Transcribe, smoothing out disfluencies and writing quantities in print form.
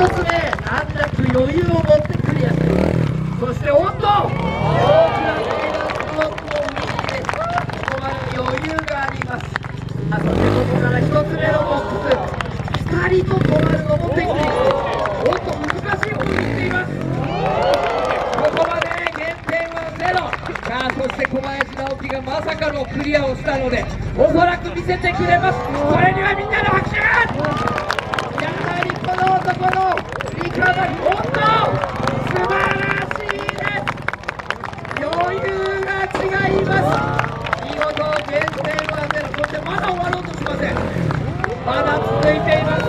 つ目、難なく余裕を持ってクリアしています。そして大きなメダルスロップを振り切れ、ここまで余裕があります。そしてここから1つ目のボックス、ピタリと止まるのもテクニック。おっと難しいことにしています。ここまで減点はゼロ。さあそして小林直樹がまさかのクリアをしたので、おそらく見せてくれます。これにはみんなの拍手。やはりこの男のリカバリー、おっと素晴らしいです。余裕が違います。見事減点はゼロ。そしてまだ終わろうとしません。まだ続いています。